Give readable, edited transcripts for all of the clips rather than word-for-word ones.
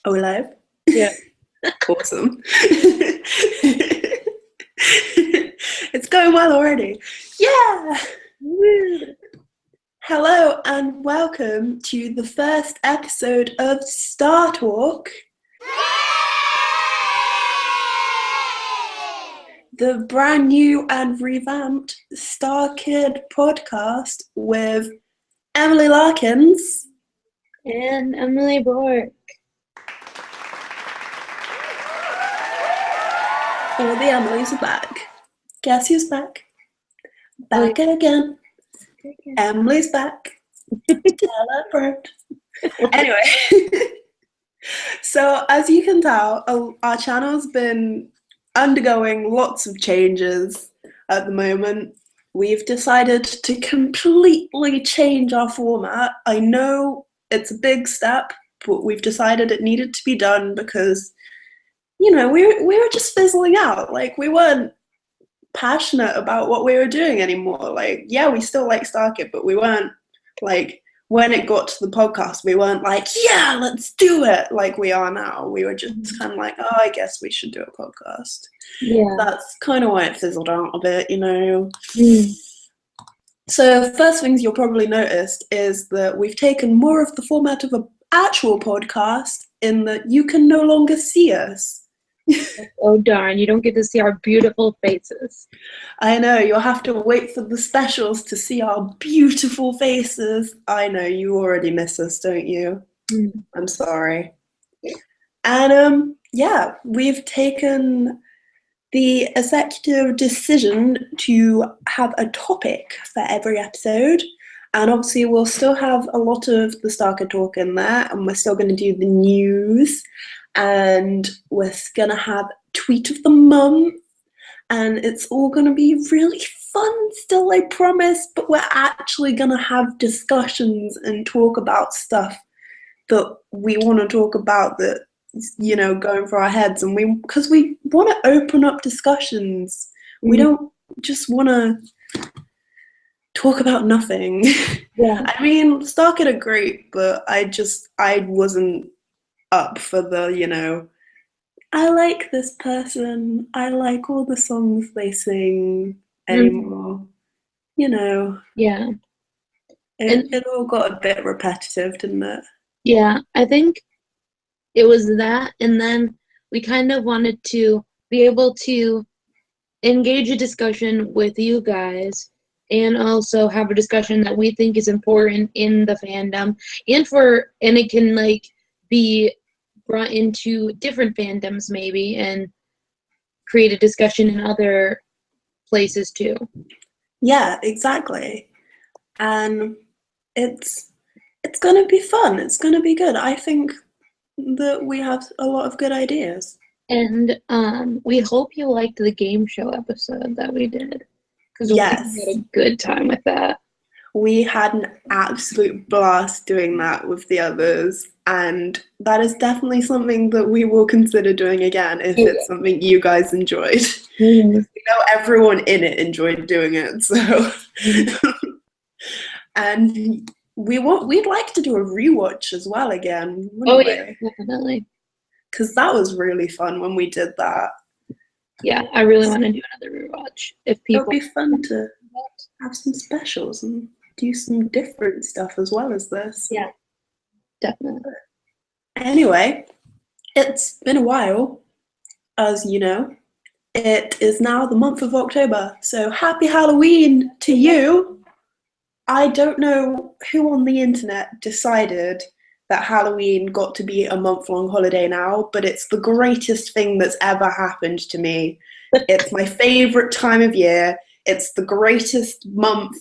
Are we live? Yeah. Awesome. It's going well already. Yeah! Woo. Hello and welcome to the first episode of StarTalk, the brand new and revamped Star Kid podcast with Emily Larkins And Emily Bork. All the Emilys are back. Guess who's back? Back again. Emily's back. Celebrate. Anyway, so as you can tell, our channel's been undergoing lots of changes at the moment. We've decided to completely change our format. I know it's a big step, but we've decided it needed to be done because, you know, we were just fizzling out. Like, we weren't passionate about what we were doing anymore. Like, yeah, we still like StarKid, but we weren't, like, when it got to the podcast, we weren't like, yeah, let's do it like we are now. We were just kind of like, oh, I guess we should do a podcast. Yeah. That's kind of why it fizzled out a bit, you know. Mm. So first things you'll probably noticed is that we've taken more of the format of an actual podcast in that you can no longer see us. Oh darn, you don't get to see our beautiful faces. I know, you'll have to wait for the specials to see our beautiful faces. I know, you already miss us, don't you? Mm. I'm sorry. And yeah, we've taken the executive decision to have a topic for every episode. And obviously we'll still have a lot of the Starker talk in there, and we're still going to do the news, and we're going to have tweet of the month, and it's all going to be really fun still, I promise, but we're actually going to have discussions and talk about stuff that we want to talk about, that, you know, going for our heads, and because we want to open up discussions. We don't just want to talk about nothing. Yeah. I mean, Starkid are great, but I wasn't up for the, you know, I like this person, I like all the songs they sing anymore. You know. Yeah. It all got a bit repetitive, didn't it? Yeah, I think it was that, and then we kind of wanted to be able to engage a discussion with you guys and also have a discussion that we think is important in the fandom, and it can like be brought into different fandoms maybe and create a discussion in other places too. Yeah, exactly. And it's going to be fun. It's going to be good. I think that we have a lot of good ideas. And we hope you liked the game show episode that we did, because Yes. we had a good time with that. We had an absolute blast doing that with the others, and that is definitely something that we will consider doing again if it's something you guys enjoyed. You know, everyone in it enjoyed doing it, so and we'd like to do a rewatch as well again, wouldn't we? Yeah, definitely. Because that was really fun when we did that. Yeah, I really want to do another rewatch. If people, it'll be fun to have some specials and do some different stuff as well as this. Yeah, definitely. Anyway, it's been a while, as you know. It is now the month of October, so happy Halloween to you. I don't know who on the internet decided that Halloween got to be a month-long holiday now, but it's the greatest thing that's ever happened to me. It's my favorite time of year. It's the greatest month.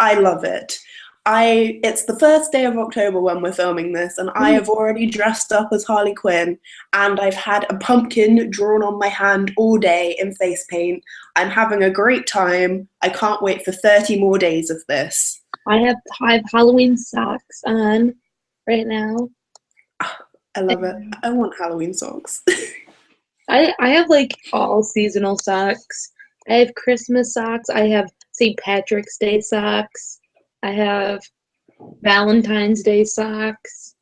I love it. It's the first day of October when we're filming this, and I have already dressed up as Harley Quinn, and I've had a pumpkin drawn on my hand all day in face paint. I'm having a great time. I can't wait for 30 more days of this. I have Halloween socks on right now. I love it. I want Halloween socks. I have like all seasonal socks. I have Christmas socks. I have St. Patrick's Day socks. I have Valentine's Day socks.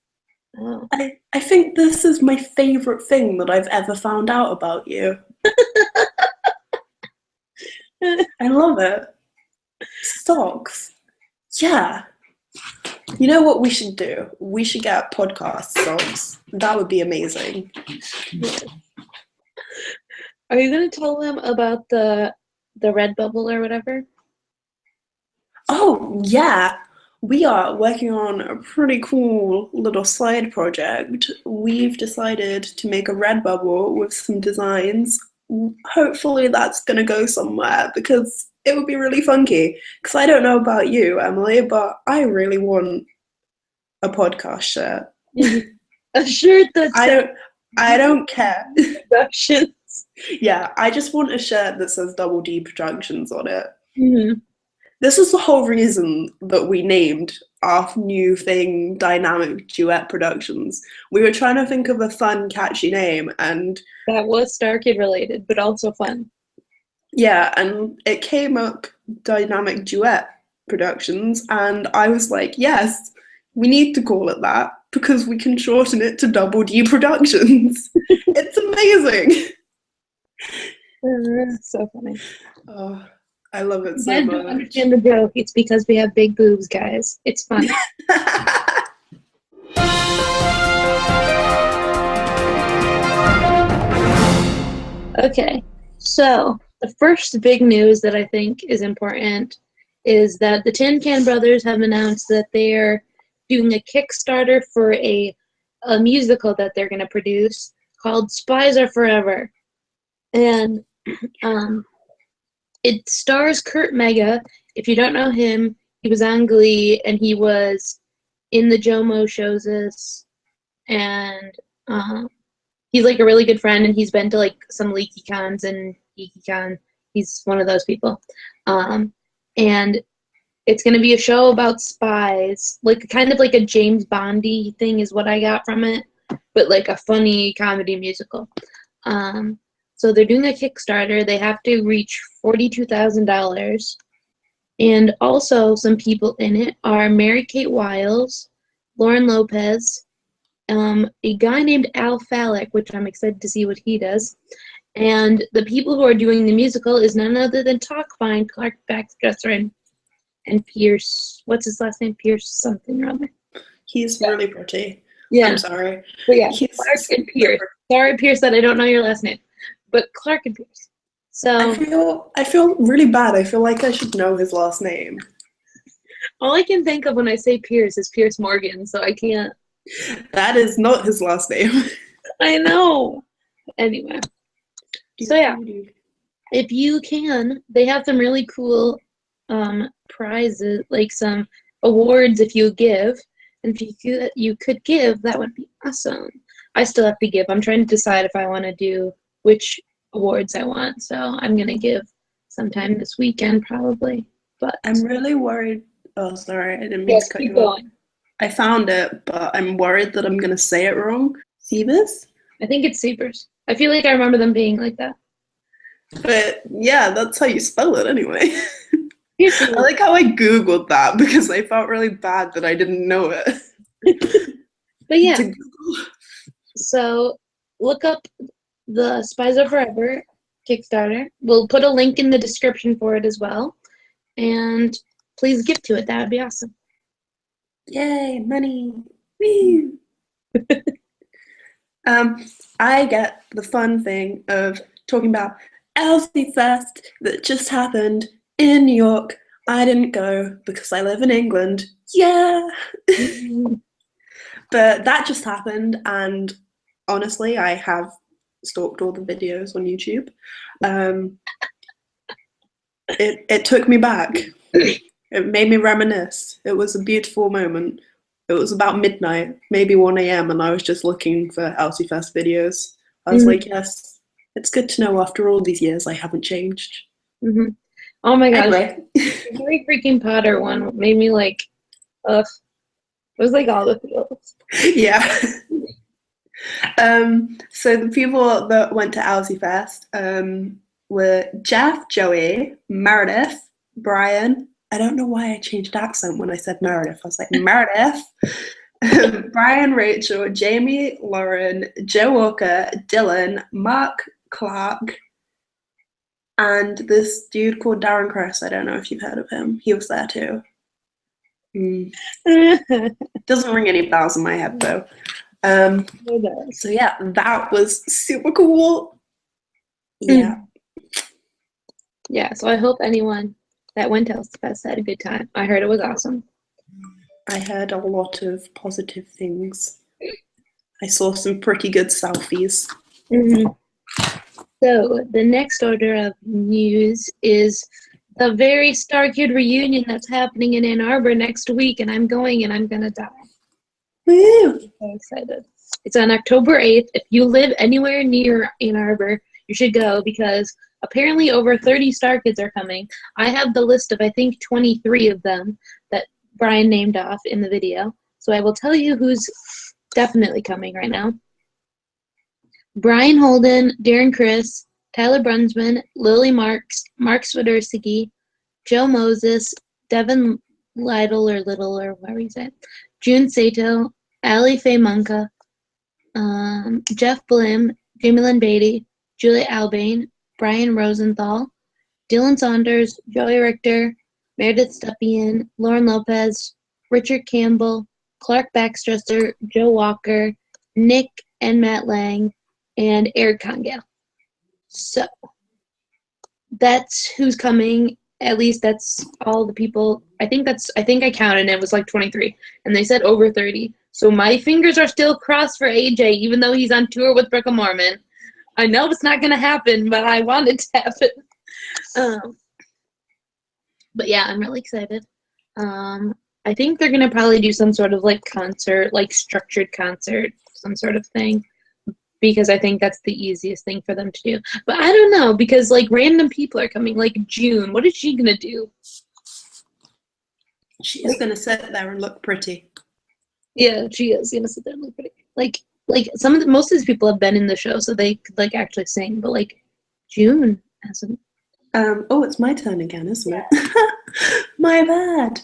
Oh. I think this is my favorite thing that I've ever found out about you. I love it. Socks. Yeah. You know what we should do? We should get podcast socks. That would be amazing. Are you gonna tell them about the Redbubble or whatever? Oh, yeah. We are working on a pretty cool little side project. We've decided to make a Redbubble with some designs. Hopefully that's going to go somewhere because it would be really funky. Because I don't know about you, Emily, but I really want a podcast shirt. A shirt that's I don't care. Productions. Yeah, I just want a shirt that says Double D Productions on it. Mm-hmm. This is the whole reason that we named our new thing Dynamic Duet Productions. We were trying to think of a fun, catchy name, and That was Star Kid related, but also fun. yeah, and it came up Dynamic Duet Productions, and I was like, yes, we need to call it that because we can shorten it to Double D Productions. It's amazing. So funny. Oh, I love it so You guys much. don't understand the joke. It's because we have big boobs, guys. It's funny. Okay, so the first big news that I think is important is that the Tin Can Brothers have announced that they're doing a Kickstarter for a musical that they're going to produce called Spies Are Forever. And it stars Kurt Mega. If you don't know him, he was on Glee and he was in the Jomo shows, and he's like a really good friend, and he's been to like some Leaky Cons and Geeky Con. He's one of those people. And it's going to be a show about spies, like kind of like a James Bondy thing is what I got from it, but like a funny comedy musical. So they're doing a Kickstarter. They have to reach $42,000. And also some people in it are Mary-Kate Wiles, Lauren Lopez, a guy named Al Fallick, which I'm excited to see what he does. And the people who are doing the musical is none other than Talkfind, Clark Baxter, and Pierce. What's his last name? Pierce something or other. He's really pretty. Yeah. I'm sorry. But yeah, Clark and Pierce. Sorry, Pierce, that I don't know your last name. But Clark and Pierce. So I feel really bad. I feel like I should know his last name. All I can think of when I say Pierce is Pierce Morgan, so I can't. That is not his last name. I know. Anyway. So yeah, if you can, they have some really cool prizes, like some awards if you give. And if you could give, that would be awesome. I still have to give. I'm trying to decide if I want to do which awards I want. So I'm going to give sometime this weekend probably. But I'm really worried. Oh, sorry. I didn't mean to cut you off. I found it, but I'm worried that I'm going to say it wrong. Seabus? I think it's Seabers. I feel like I remember them being like that. But yeah, that's how you spell it anyway. I like how I Googled that because I felt really bad that I didn't know it. But yeah. So look up the Spies Are Forever Kickstarter. We'll put a link in the description for it as well. And please give to it. That would be awesome. Yay, money. Woo. I get the fun thing of talking about Elsie Fest that just happened in New York. I didn't go because I live in England. Yeah. But that just happened, and honestly, I have stalked all the videos on YouTube. It took me back. It made me reminisce. It was a beautiful moment. It was about midnight, maybe 1 a.m., and I was just looking for Elsie Fest videos. I was like, yes, it's good to know after all these years I haven't changed. Mm-hmm. Oh my gosh. Anyway. The Harry freaking Potter one made me like, ugh. It was like all the feels. Yeah. So the people that went to Elsie Fest were Jeff, Joey, Meredith, Brian. I don't know why I changed accent when I said Meredith. I was like, Meredith, Brian, Rachel, Jamie, Lauren, Joe Walker, Dylan, Mark Clark, and this dude called Darren Chris. I don't know if you've heard of him. He was there too. Doesn't ring any bells in my head though. So yeah, that was super cool. Yeah. Yeah, so I hope anyone that went to Elspeth had a good time. I heard it was awesome. I heard a lot of positive things. I saw some pretty good selfies. So the next order of news is the very Star Kid reunion that's happening in Ann Arbor next week, and I'm going and I'm gonna die. Woo! I'm so excited. It's on October 8th. If you live anywhere near Ann Arbor, you should go because apparently over 30 Star Kids are coming. I have the list of, I think, 23 of them that Brian named off in the video. So I will tell you who's definitely coming right now. Brian Holden, Darren Chris, Tyler Brunsman, Lily Marks, Mark Swiderski, Joe Moses, Devin Lytle or Little or whatever you say, June Sato, Ali Faye Munka, Jeff Blim, Jamie Lynn Beatty, Julia Albane, Brian Rosenthal, Dylan Saunders, Joey Richter, Meredith Stepien, Lauren Lopez, Richard Campbell, Clark Baxtresser, Joe Walker, Nick and Matt Lang, and Eric Congale. So that's who's coming. At least that's all the people. I think I counted and it was like 23. And they said over 30. So my fingers are still crossed for AJ, even though he's on tour with Book of Mormon. I know it's not going to happen, but I want it to happen. But yeah, I'm really excited. I think they're going to probably do some sort of like concert, like structured concert, some sort of thing. Because I think that's the easiest thing for them to do. But I don't know, because like random people are coming, like June. What is she going to do? She's going to sit there and look pretty. Yeah, she is going to sit there and look pretty. Like most of these people have been in the show, so they could like actually sing. But like June hasn't. Oh, it's my turn again, isn't it? My bad.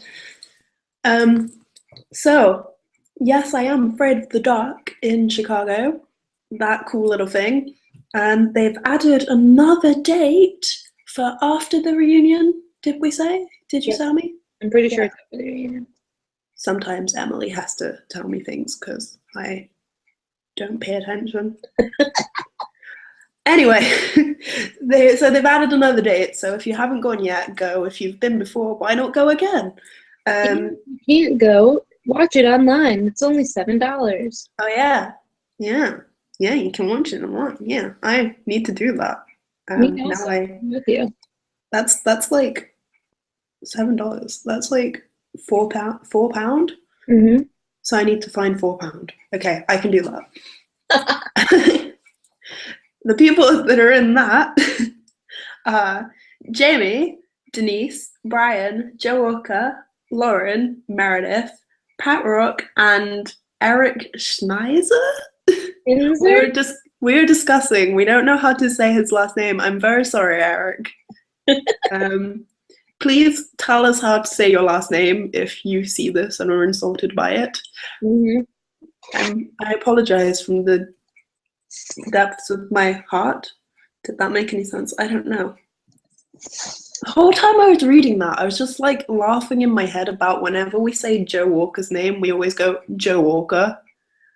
So, yes, I am afraid of the dark in Chicago. That cool little thing. And they've added another date for after the reunion, did we say? Did you tell me? I'm pretty sure it's after the reunion. Sometimes Emily has to tell me things because I don't pay attention. Anyway, so they've added another date. So if you haven't gone yet, go. If you've been before, why not go again? If you can't go, watch it online. It's only $7. Oh yeah, you can watch it online. Yeah, I need to do that. Now I'm with you. That's like $7. That's like £4. Mm-hmm. So I need to find £4. Okay, I can do that. The people that are in that are Jamie, Denise, Brian, Joe Walker, Lauren, Meredith, Pat Rock, and Eric Schneiser. We were discussing. We don't know how to say his last name. I'm very sorry, Eric. Please tell us how to say your last name if you see this and are insulted by it. Mm-hmm. I apologize from the depths of my heart. Did that make any sense? I don't know. The whole time I was reading that, I was just like laughing in my head about whenever we say Joe Walker's name, we always go Joe Walker.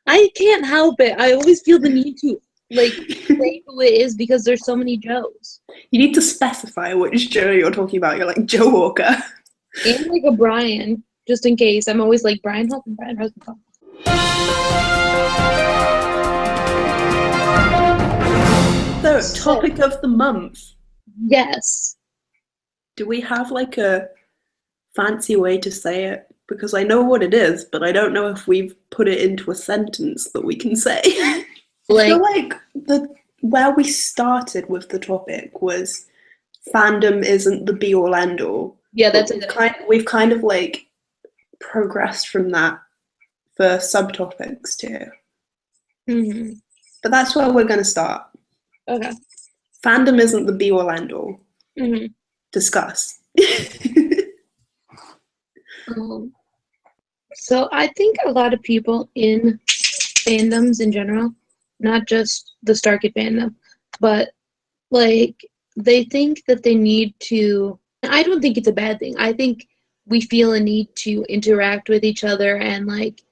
I can't help it. I always feel the need to like say who it is because there's so many Joes. You need to specify which Joe you're talking about. You're like Joe Walker. And like a Brian, just in case. I'm always like Brian Huff and Brian Rosenthal. So, topic of the month. Yes. Do we have like a fancy way to say it? Because I know what it is, but I don't know if we've put it into a sentence that we can say. I feel like where we started with the topic was fandom isn't the be all end all. Yeah, that's we've kind of like progressed from that for subtopics too. Mm-hmm. But that's where we're going to start. Okay. Fandom isn't the be all end all. So I think a lot of people in fandoms in general, not just the StarKid fandom, but like they think that they need to. I don't think it's a bad thing. I think we feel a need to interact with each other and like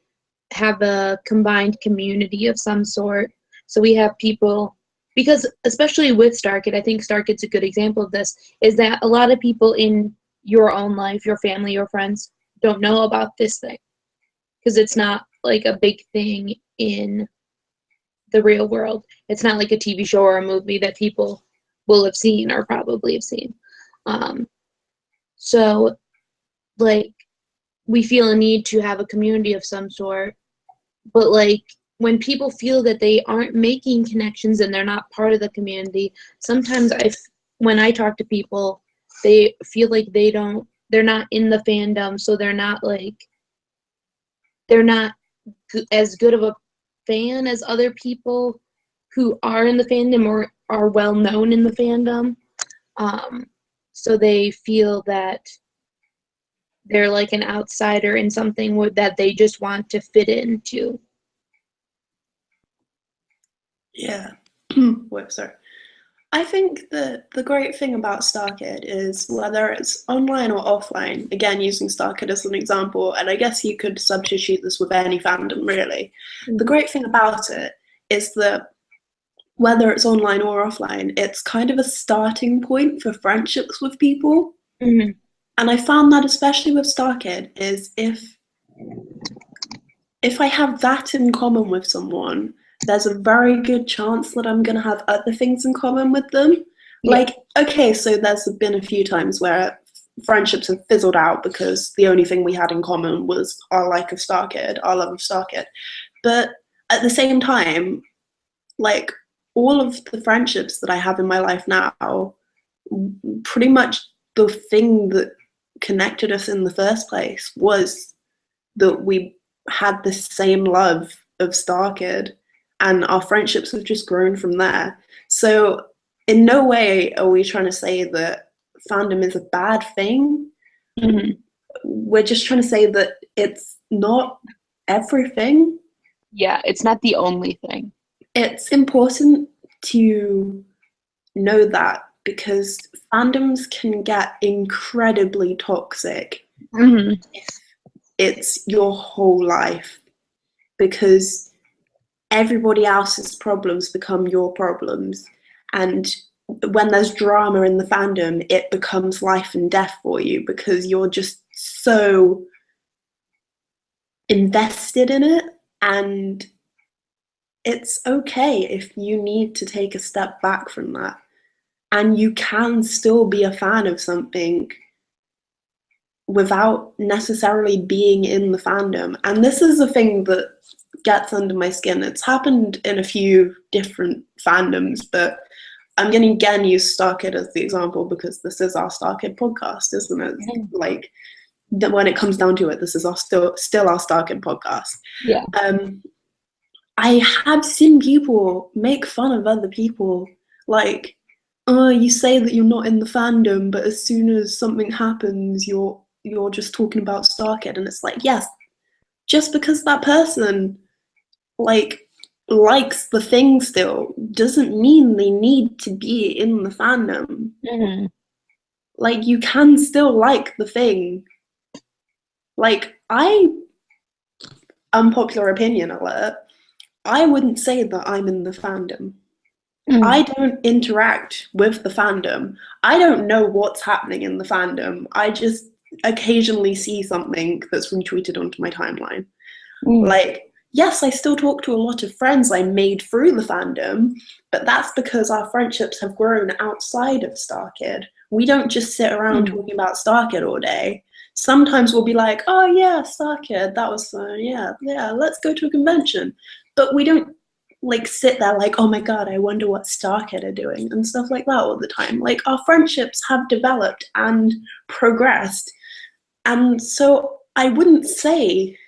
have a combined community of some sort. So we have people, because especially with StarKid, I think StarKid's a good example of this, is that a lot of people in your own life, your family, your friends, don't know about this thing because it's not like a big thing in the real world. It's not like a TV show or a movie that people will have seen or probably have seen. Um, so, like, we feel a need to have a community of some sort, but like when people feel that they aren't making connections and they're not part of the community, sometimes when I talk to people, they feel like they're not in the fandom, so they're not as good of a fan as other people who are in the fandom or are well known in the fandom. So they feel that they're like an outsider in something that they just want to fit into. Yeah. Wait, sorry. I think that the great thing about StarKid is whether it's online or offline, again, using StarKid as an example, and I guess you could substitute this with any fandom, really. The great thing about it is that whether it's online or offline, it's kind of a starting point for friendships with people. Mm-hmm. And I found that especially with StarKid is if I have that in common with someone, there's a very good chance that I'm going to have other things in common with them. Yeah. Like, okay, so there's been a few times where friendships have fizzled out because the only thing we had in common was our like of StarKid, our love of StarKid. But at the same time, like, all of the friendships that I have in my life now, pretty much the thing that connected us in the first place was that we had the same love of StarKid, and our friendships have just grown from there. So in no way are we trying to say that fandom is a bad thing. Mm-hmm. We're just trying to say that it's not everything. Yeah, it's not the only thing. It's important to know that because fandoms can get incredibly toxic Mm-hmm. if it's your whole life, because everybody else's problems become your problems, and when there's drama in the fandom, it becomes life and death for you because you're just so invested in it. And it's okay if you need to take a step back from that, and you can still be a fan of something without necessarily being in the fandom. And this is the thing that gets under my skin. It's happened in a few different fandoms, but I'm going to again use StarKid as the example because this is our StarKid podcast, isn't it? Mm-hmm. Like, when it comes down to it, this is our still our StarKid podcast. Yeah. I have seen people make fun of other people, like, oh, you say that you're not in the fandom, but as soon as something happens, you're just talking about StarKid. And it's like, yes, just because that person like likes the thing still doesn't mean they need to be in the fandom. Mm-hmm. Like, you can still like the thing. Like, unpopular opinion alert, I wouldn't say that I'm in the fandom. Mm. I don't interact with the fandom. I don't know what's happening in the fandom. I just occasionally see something that's retweeted onto my timeline. Mm. Like, yes, I still talk to a lot of friends I made through the fandom, but that's because our friendships have grown outside of StarKid. We don't just sit around talking about StarKid all day. Sometimes we'll be like, oh yeah, StarKid, that was fun. Yeah, let's go to a convention. But we don't like sit there like, oh my god, I wonder what StarKid are doing and stuff like that all the time. Like, our friendships have developed and progressed. And so I wouldn't say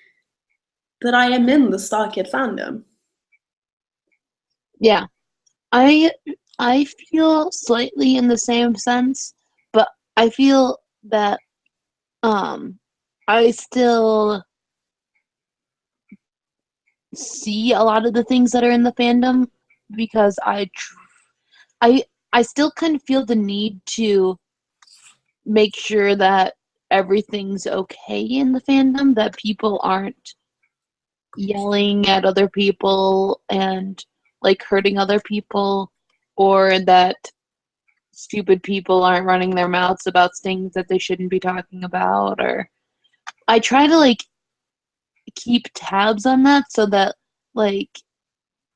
that I am in the StarKid fandom. Yeah. I feel slightly in the same sense, but I feel that I still see a lot of the things that are in the fandom because I I still kind of feel the need to make sure that everything's okay in the fandom, that people aren't yelling at other people and like hurting other people, or that stupid people aren't running their mouths about things that they shouldn't be talking about. Or I try to like keep tabs on that so that like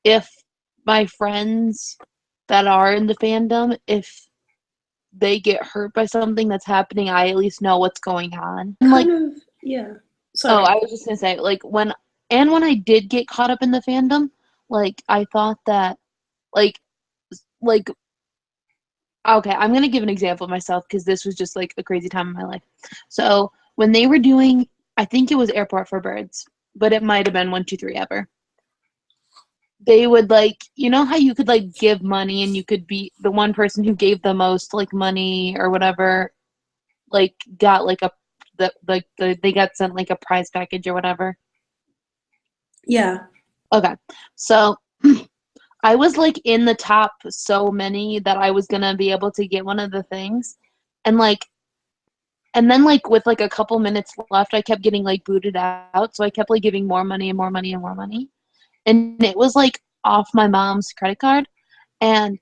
if my friends that are in the fandom, if they get hurt by something that's happening, I at least know what's going on. And like, Kind of, yeah. oh, Sorry. I was just gonna say, like when I did get caught up in the fandom, like I thought that like like okay, I'm gonna give an example of myself because this was just like a crazy time in my life. So when they were doing, I think it was Airport for Birds, but it might have been 1, 2, 3 ever. They would like, you know how you could like give money and you could be the one person who gave the most like money or whatever, like got like they got sent like a prize package or whatever. Yeah. Okay, so I was like in the top so many that I was gonna be able to get one of the things, and like and then like with like a couple minutes left, I kept getting like booted out, so I kept like giving more money and more money and more money, and it was like off my mom's credit card, and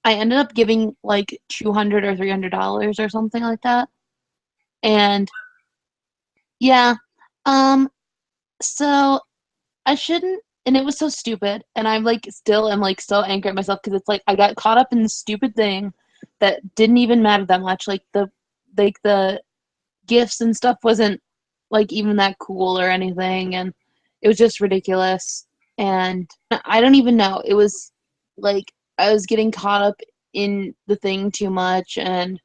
I ended up giving like $200 or $300 or something like that, and yeah, um, so I shouldn't, and it was so stupid, and I'm like still am like so angry at myself because it's like I got caught up in this stupid thing that didn't even matter that much. Like the gifts and stuff wasn't like even that cool or anything, and it was just ridiculous. And I don't even know. It was like I was getting caught up in the thing too much, and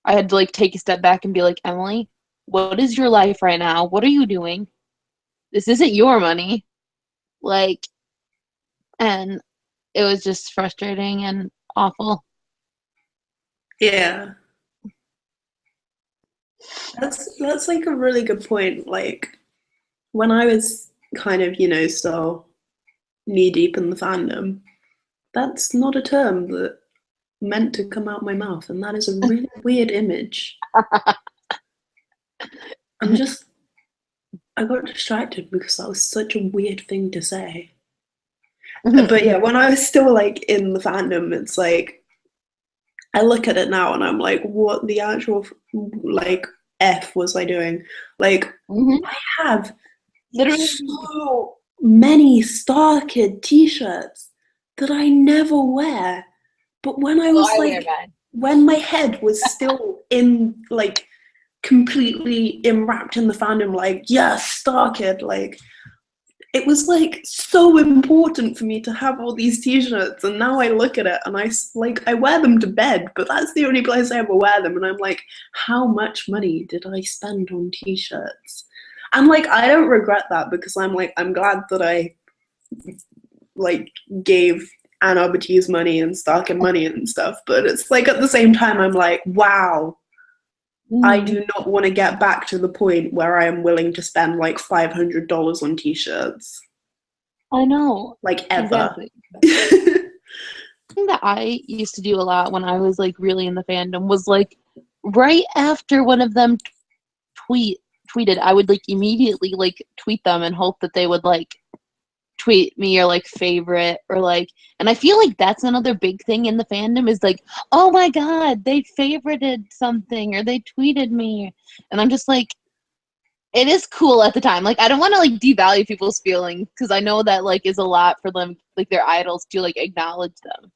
I had to like take a step back and be like, Emily, what is your life right now? What are you doing? This isn't your money. Like, and it was just frustrating and awful. Yeah. That's like a really good point. Like when I was kind of, still knee deep in the fandom, that's not a term that meant to come out my mouth, and that is a really weird image. I'm just I got distracted because that was such a weird thing to say. But yeah, when I was still like in the fandom, it's like I look at it now and I'm like, what the actual like F was I doing? Like Mhm. I have Literally, so many Star Kid t-shirts that I never wear. But when I oh, was I wear like, mine. when my head was still in like completely enwrapped in the fandom, like, yes, Star Kid, like, it was like so important for me to have all these t-shirts, and now I look at it and I wear them to bed, but that's the only place I ever wear them, and I'm like, how much money did I spend on t-shirts? And like I don't regret that because I'm like I'm glad that I like gave Ann Arbortee's money and Starkin money and stuff, but it's like at the same time I'm like, wow, I Mhm. do not want to get back to the point where I am willing to spend like $500 on t-shirts. I know. Like ever. Exactly. Thing that I used to do a lot when I was like really in the fandom was like right after one of them tweeted, I would like immediately like tweet them and hope that they would like tweet me or like favorite or like, and I feel like that's another big thing in the fandom is like, oh my god, they favorited something or they tweeted me, and I'm just like, it is cool at the time. Like I don't want to like devalue people's feelings because I know that like is a lot for them, like their idols to like acknowledge them.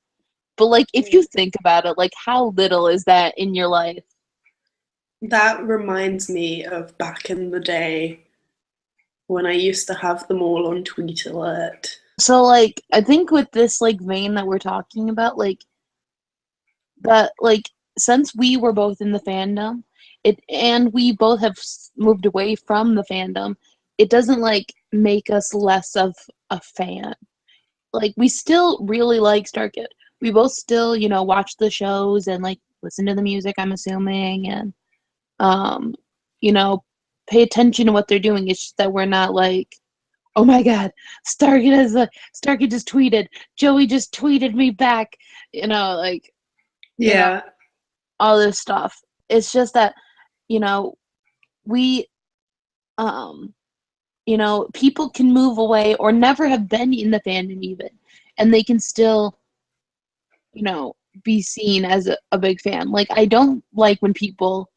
But like if you think about it, like how little is that in your life? That reminds me of back in the day when I used to have them all on Tweet Alert. So like I think with this like vein that we're talking about, like that like since we were both in the fandom, it and we both have moved away from the fandom, it doesn't like make us less of a fan. Like we still really like Starkid. We both still, you know, watch the shows and like listen to the music, I'm assuming, and um, you know, pay attention to what they're doing. It's just that we're not like, oh my god, Starkey just tweeted, Joey just tweeted me back, like, Yeah. all this stuff. It's just that, we, people can move away or never have been in the fandom even, and they can still, be seen as a big fan. Like, I don't like when people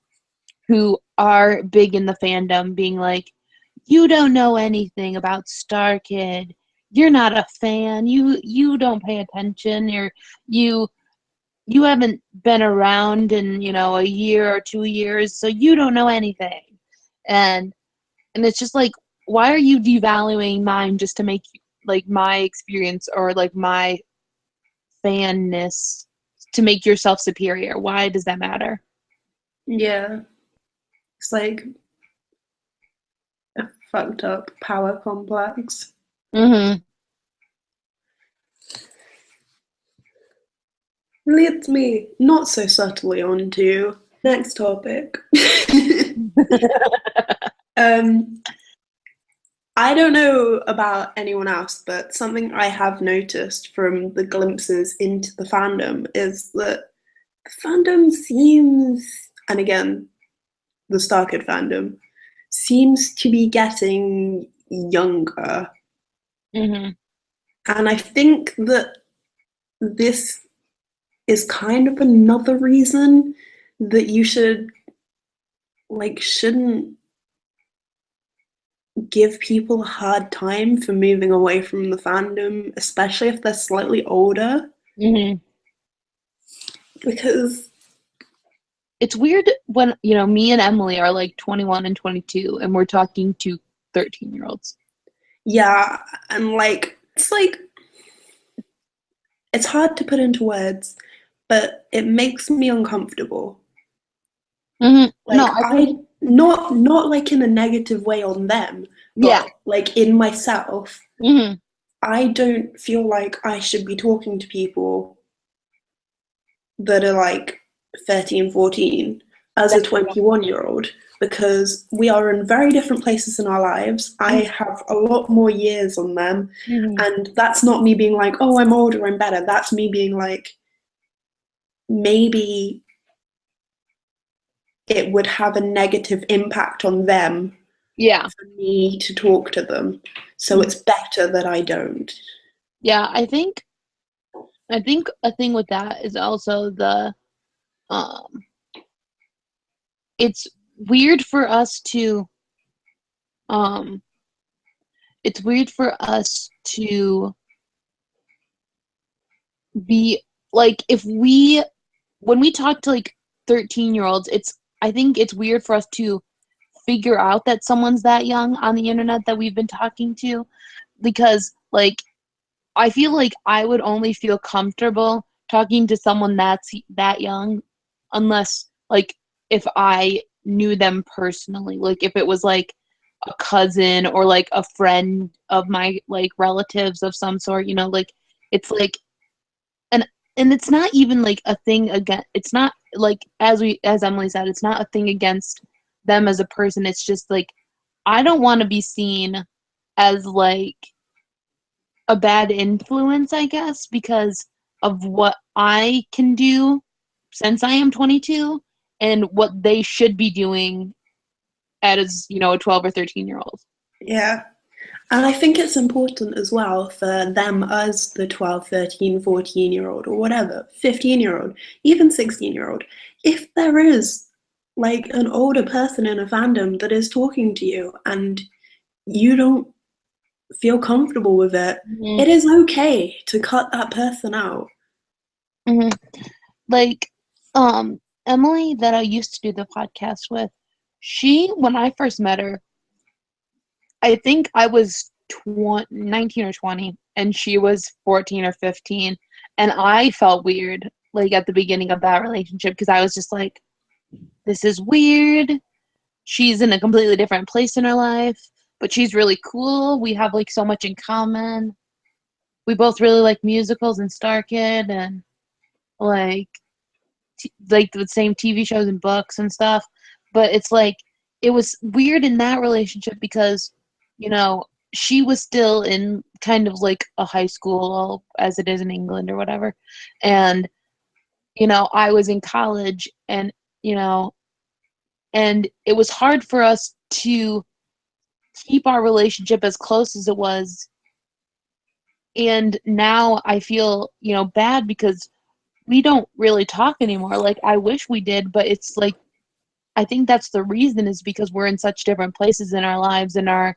who are big in the fandom being like, you don't know anything about Star Kid. You're not a fan. You don't pay attention. You you haven't been around in, a year or 2 years, so you don't know anything. And it's just like, why are you devaluing mine just to make like my experience or like my fanness to make yourself superior? Why does that matter? Yeah. It's like a fucked up power complex. Mm-hmm. Leads me not so subtly on to next topic. I don't know about anyone else, but something I have noticed from the glimpses into the fandom is that the fandom seems, and again, the StarKid fandom, seems to be getting younger. Mm-hmm. And I think that this is kind of another reason that you shouldn't give people a hard time for moving away from the fandom, especially if they're slightly older. Mm-hmm. Because it's weird when, me and Emily are like 21 and 22 and we're talking to 13-year-olds. Yeah, and it's hard to put into words, but it makes me uncomfortable. Mm-hmm. Like, I not like in a negative way on them, but yeah, like in myself, mm-hmm. I don't feel like I should be talking to people that are like 13, 14 as a 21-year-old, because we are in very different places in our lives. I have a lot more years on them, Mm-hmm. and that's not me being like, oh, I'm older, I'm better. That's me being like, maybe it would have a negative impact on them for me to talk to them. So it's better that I don't. Yeah, I think a thing with that is also it's weird for us to um it's weird for us to be like, when we talk to like 13-year-olds, I think it's weird for us to figure out that someone's that young on the internet that we've been talking to, because like I feel like I would only feel comfortable talking to someone that's that young unless like if I knew them personally, like if it was like a cousin or like a friend of my like relatives of some sort, like it's like, and it's not even like a thing against, it's not like, as Emily said, it's not a thing against them as a person. It's just like I don't want to be seen as like a bad influence, I guess, because of what I can do since I am 22 and what they should be doing as, a 12 or 13-year-old. Yeah. And I think it's important as well for them, as the 12, 13, 14-year-old or whatever, 15-year-old, even 16-year-old, if there is like an older person in a fandom that is talking to you and you don't feel comfortable with it, Mm-hmm. it is okay to cut that person out. Mm-hmm. Like, Emily that I used to do the podcast with, when I first met her, I think I was 19 or 20, and she was 14 or 15, and I felt weird, like, at the beginning of that relationship, because I was just like, this is weird. She's in a completely different place in her life, but she's really cool. We have, like, so much in common. We both really like musicals and StarKid, and, like the same TV shows and books and stuff. But it's like, it was weird in that relationship because, she was still in kind of like a high school, as it is in England or whatever. And, I was in college, and, and it was hard for us to keep our relationship as close as it was. And now I feel, bad because we don't really talk anymore. Like, I wish we did, but it's like, I think that's the reason, is because we're in such different places in our lives, and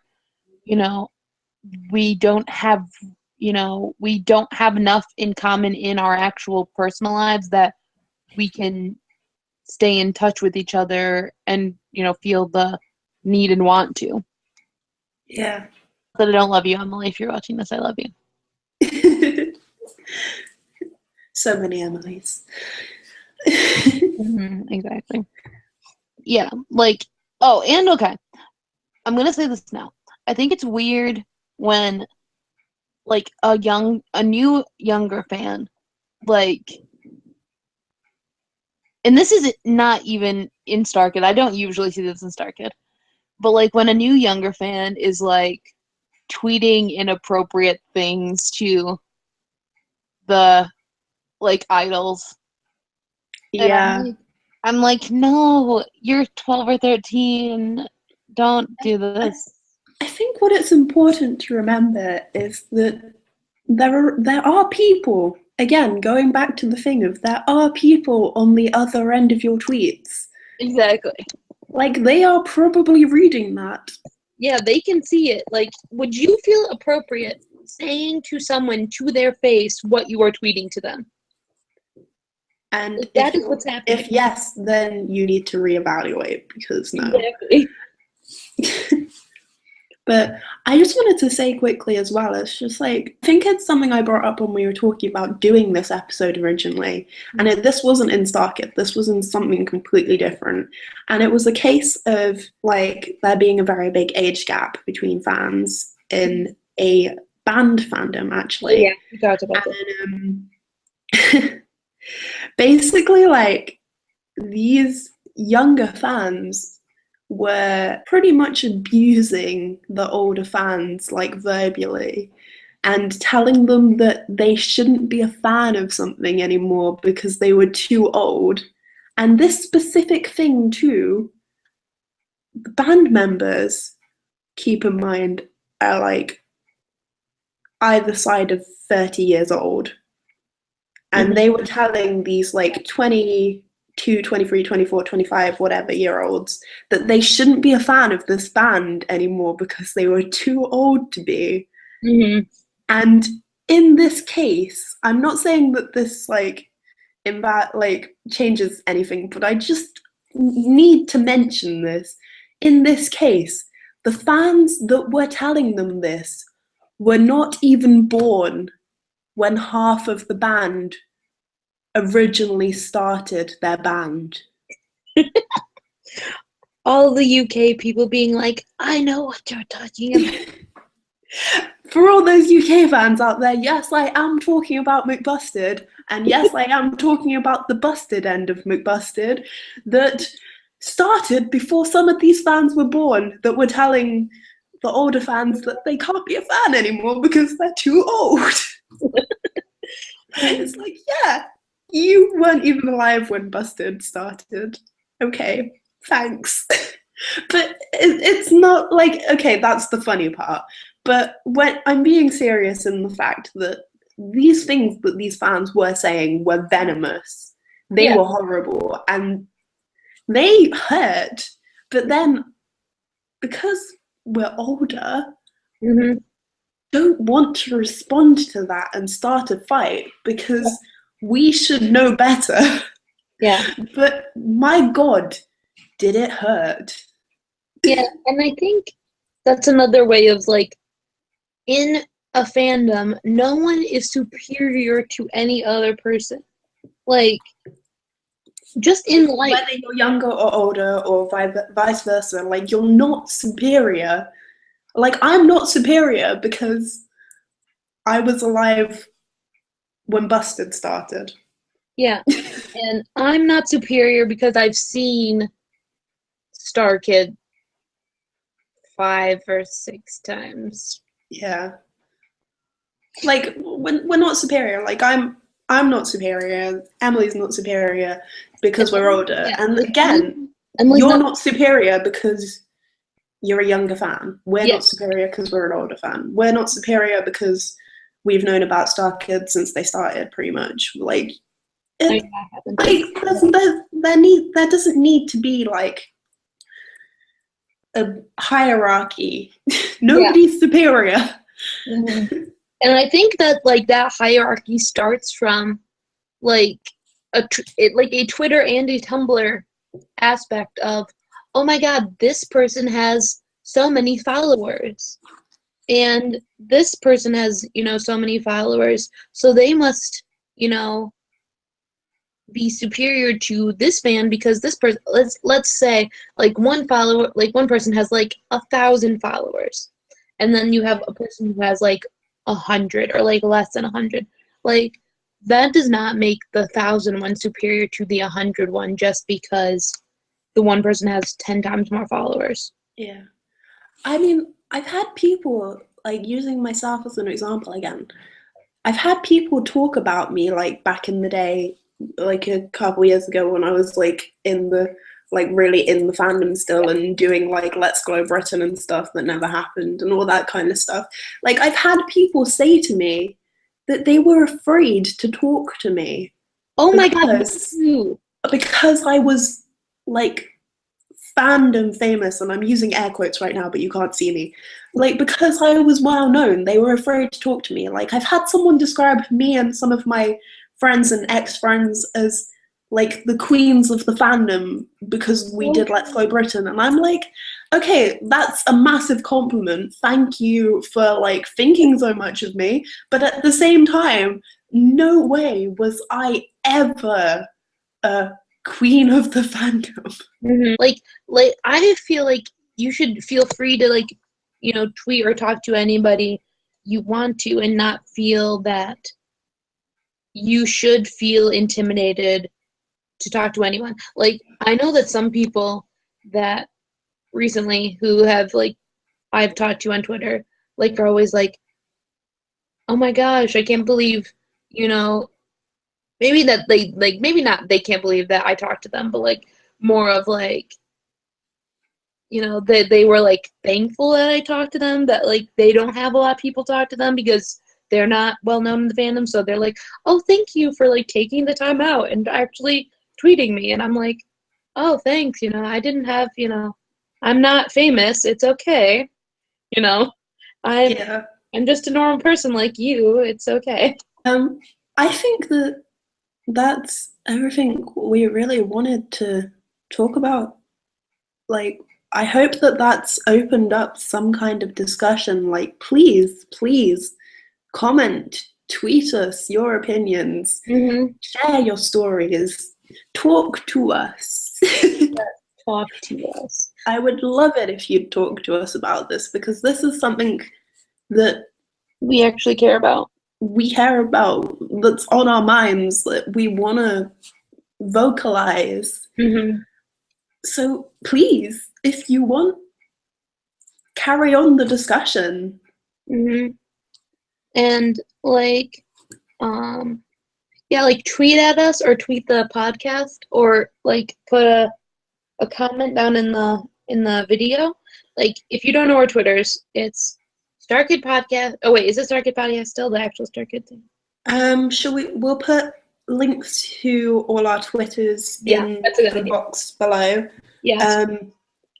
we don't have, we don't have enough in common in our actual personal lives that we can stay in touch with each other and, feel the need and want to. Yeah. But I don't love you, Emily. If you're watching this, I love you. So many Emilys. Exactly. Yeah, like, and okay. I'm gonna say this now. I think it's weird when, like, a new younger fan, like, and this is not even in StarKid. I don't usually see this in StarKid, but like when a new younger fan is like tweeting inappropriate things to the like idols. Yeah. And I'm like, no, you're 12 or 13. Don't do this. I think what it's important to remember is that there are people, again, going back to the thing of there are people on the other end of your tweets. Exactly. Like, they are probably reading that. Yeah, they can see it. Like, would you feel appropriate saying to someone to their face what you are tweeting to them? And that is what's happening. If yes, then you need to reevaluate, because no. Exactly. But I just wanted to say quickly as well, it's just like, I think it's something I brought up when we were talking about doing this episode originally. And this wasn't in StarKid, this was in something completely different. And it was a case of like there being a very big age gap between fans in a band fandom, actually. Yeah, we talked about that. Basically, like, these younger fans were pretty much abusing the older fans, like, verbally, and telling them that they shouldn't be a fan of something anymore because they were too old. And this specific thing too, the band members, keep in mind, are like either side of 30 years old. And they were telling these like 22, 23, 24, 25, whatever year olds that they shouldn't be a fan of this band anymore because they were too old to be. And in this case, I'm not saying that this like changes anything, but I just need to mention this. In this case, the fans that were telling them this were not even born when half of the band originally started their band. All the UK people being like, I know what you're talking about. For all those UK fans out there, yes, I am talking about McBusted, and yes, I am talking about the busted end of McBusted that started before some of these fans were born, that were telling the older fans that they can't be a fan anymore because they're too old. It's like, yeah, you weren't even alive when Busted started. Okay, thanks. But it's not like, okay, that's the funny part. But when I'm being serious in the fact that these things that these fans were saying were venomous, they were horrible, and they hurt. But then, because we're older, don't want to respond to that and start a fight because we should know better. Yeah. But my God, did it hurt? Yeah, and I think that's another way of like, in a fandom, no one is superior to any other person. Like, just in life. Whether you're younger or older or vice versa, like, you're not superior. Like, I'm not superior because I was alive when Busted started. Yeah, and I'm not superior because I've seen StarKid 5 or 6 times. Yeah. Like, we're not superior. Like, I'm not superior. Emily's not superior because we're older. Yeah. And again, Emily's you're not superior because you're a younger fan. We're Yeah. not superior because we're an older fan. We're not superior because we've known about Star Kids since they started, pretty much. Like, I it, mean, that happens. like there doesn't need to be like a hierarchy. Nobody's superior. Mhm. And I think that like that hierarchy starts from like like a Twitter and a Tumblr aspect of, oh my God, this person has so many followers, and this person has so many followers, so they must be superior to this fan because this person. Let's say like one person has like 1,000 followers, and then you have a person who has like 100 or like less than 100. Like that does not make the 1,000 one superior to the 100 one just because the one person has 10 times more followers. Yeah. I mean, I've had people, like, using myself as an example again, I've had people talk about me, like, back in the day, like a couple years ago when I was, like, really in the fandom still and doing, like, Let's Glow Britain and stuff that never happened and all that kind of stuff. Like, I've had people say to me that they were afraid to talk to me. Oh my God, because I was, like, fandom famous, and I'm using air quotes right now, but you can't see me. Like, because I was well known, they were afraid to talk to me. Like, I've had someone describe me and some of my friends and ex-friends as like the queens of the fandom because we did Let's Go Britain, and I'm like, okay, that's a massive compliment. Thank you for like thinking so much of me, but at the same time, no way was I ever a queen of the fandom. Mm-hmm. Like I feel like you should feel free to like tweet or talk to anybody you want to and not feel that you should feel intimidated to talk to anyone. Like I know that some people that recently who have like I've talked to on Twitter like are always like, oh my gosh, I can't believe maybe that maybe not they can't believe that I talked to them, but like more of like they were like thankful that I talked to them, that like they don't have a lot of people talk to them because they're not well known in the fandom, so they're like, oh, thank you for like taking the time out and actually tweeting me. And I'm like, oh, thanks, I didn't have I'm not famous, it's okay, I'm Yeah. I'm just a normal person like you, it's okay. I think that's everything we really wanted to talk about. Like, I hope that that's opened up some kind of discussion. Like, please comment, tweet us your opinions, share your stories, talk to us. Talk to us. I would love it if you'd talk to us about this, because this is something that we actually care about. That's on our minds, that we want to vocalize. So please, if you want, carry on the discussion. And like like tweet at us or tweet the podcast or like put a comment down in the video. Like if you don't know our Twitters, it's StarKid Podcast. Oh wait, is it StarKid Podcast still the actual StarKid thing? We'll put links to all our Twitters in the box below. Yes.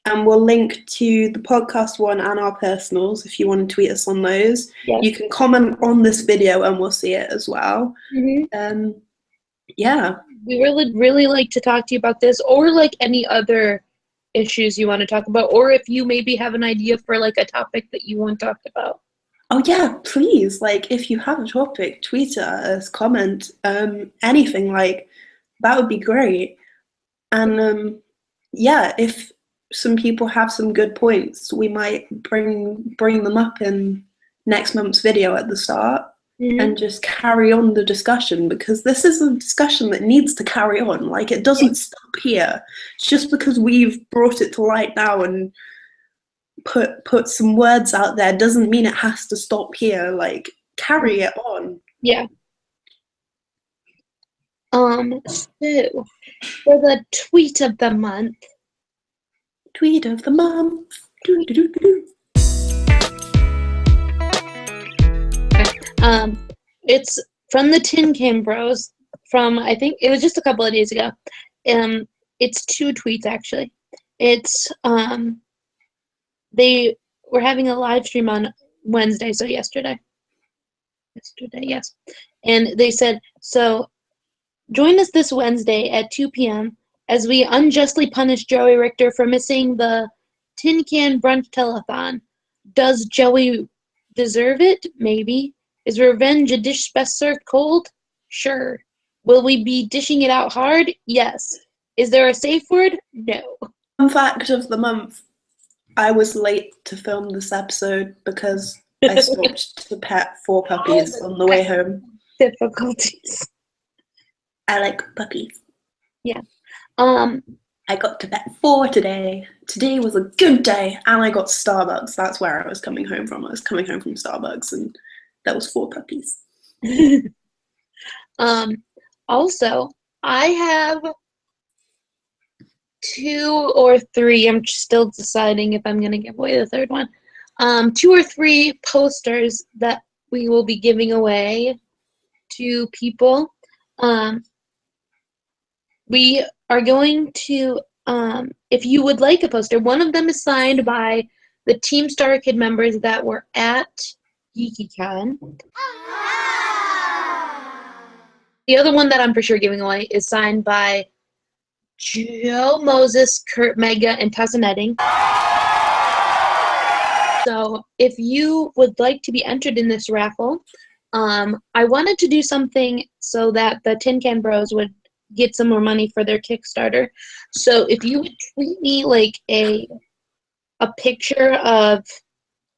And we'll link to the podcast one and our personals if you want to tweet us on those. Yes. You can comment on this video and we'll see it as well. Yeah. We really like to talk to you about this, or like any other issues you want to talk about, or if you maybe have an idea for like a topic that you want talked about. Oh yeah, please, like if you have a topic, tweet at us, comment, anything, like that would be great. And yeah, if some people have some good points, we might bring them up in next month's video at the start. And just carry on the discussion, because this is a discussion that needs to carry on. Like, it doesn't stop here. It's just because we've brought it to light now and put some words out there doesn't mean it has to stop here. Like, carry it on. Yeah. So for the tweet of the month. Tweet of the month. Doo-doo-doo-doo-doo. It's from the Tin Can Bros. From, I think it was just a couple of days ago. It's 2 tweets actually. It's they were having a live stream on Wednesday, so yesterday. Yes. And they said, so join us this Wednesday at 2 p.m. as we unjustly punish Joey Richter for missing the Tin Can Brunch Telethon. Does Joey deserve it? Maybe. Is revenge a dish best served cold? Sure. Will we be dishing it out hard? Yes. Is there a safe word? No. Fun fact of the month. I was late to film this episode because I stopped to pet 4 puppies on the way home. Difficulties. I like puppies. Yeah. I got to pet 4 today. Today was a good day, and I got Starbucks. That's where I was coming home from. I was coming home from Starbucks, and that was 4 puppies. Also, I have 2 or 3. I'm still deciding if I'm going to give away the third one. 2 or 3 posters that we will be giving away to people. We are going to, if you would like a poster, one of them is signed by the Team Star Kid members that were at GeekyCon. The other one that I'm for sure giving away is signed by Joe Moses, Kurt Mega, and Tessa Netting. So if you would like to be entered in this raffle, I wanted to do something so that the Tin Can Bros would get some more money for their Kickstarter. So if you would tweet me like a picture of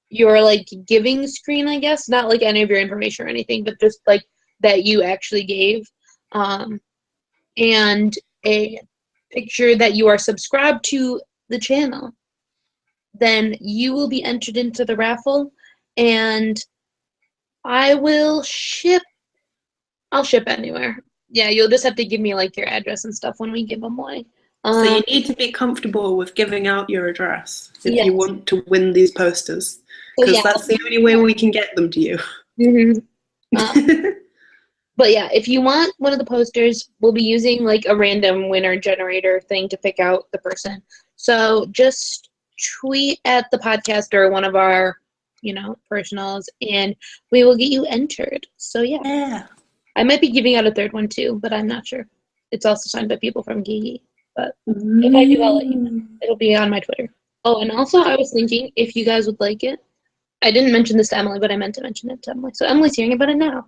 your like giving screen, I guess, not like any of your information or anything, but just like that you actually gave, and a picture that you are subscribed to the channel, then you will be entered into the raffle, and I'll ship anywhere. Yeah, you'll just have to give me like your address and stuff when we give them away. So you need to be comfortable with giving out your address if Yes. you want to win these posters, because that's the only way we can get them to you. Mm-hmm. But yeah, if you want one of the posters, we'll be using like a random winner generator thing to pick out the person. So just tweet at the podcast or one of our, personals, and we will get you entered. So yeah. I might be giving out a third one too, but I'm not sure. It's also signed by people from Geeky. But if I do, I'll let you know. It'll be on my Twitter. Oh, and also I was thinking if you guys would like it, I didn't mention this to Emily, but I meant to mention it to Emily. So Emily's hearing about it now.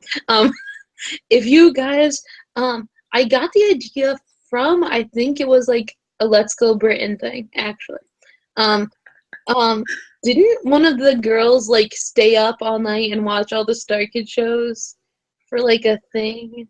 If you guys, I got the idea from, I think it was like a Let's Go Britain thing, actually. Didn't one of the girls like stay up all night and watch all the Star Kid shows for like a thing?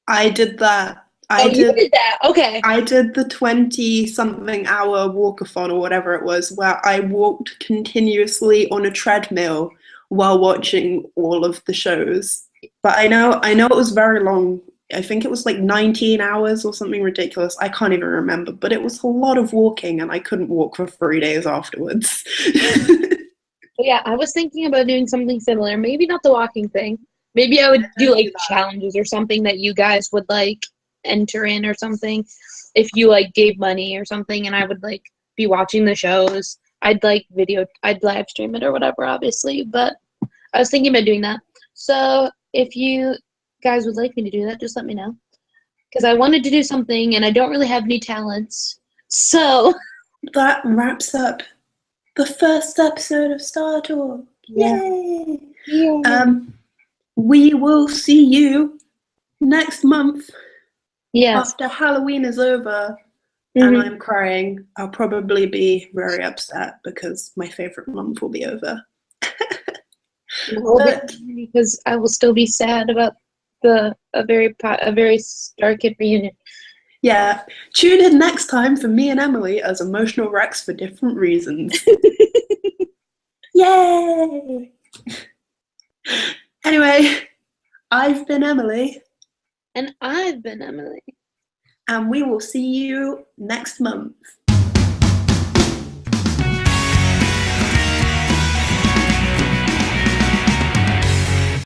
I did that. You did that? Okay. I did the 20-something hour walkathon or whatever it was, where I walked continuously on a treadmill while watching all of the shows. But I know it was very long. I think it was like 19 hours or something ridiculous. I can't even remember, but it was a lot of walking, and I couldn't walk for 3 days afterwards. Yeah, I was thinking about doing something similar. Maybe not the walking thing. Maybe I would do like challenges or something that you guys would like enter in or something. If you like gave money or something, and I would like be watching the shows. I'd live stream it or whatever, obviously. But I was thinking about doing that. So if you guys would like me to do that, just let me know. Because I wanted to do something, and I don't really have any talents. So that wraps up the first episode of StarTalk. Yay! Yeah. We will see you next month. Yes. After Halloween is over, and I'm crying, I'll probably be very upset because my favorite month will be over. Because I will still be sad about a very Star Kid reunion. Yeah, tune in next time for me and Emily as emotional wrecks for different reasons. Yay! Anyway, I've been Emily. And I've been Emily. And we will see you next month.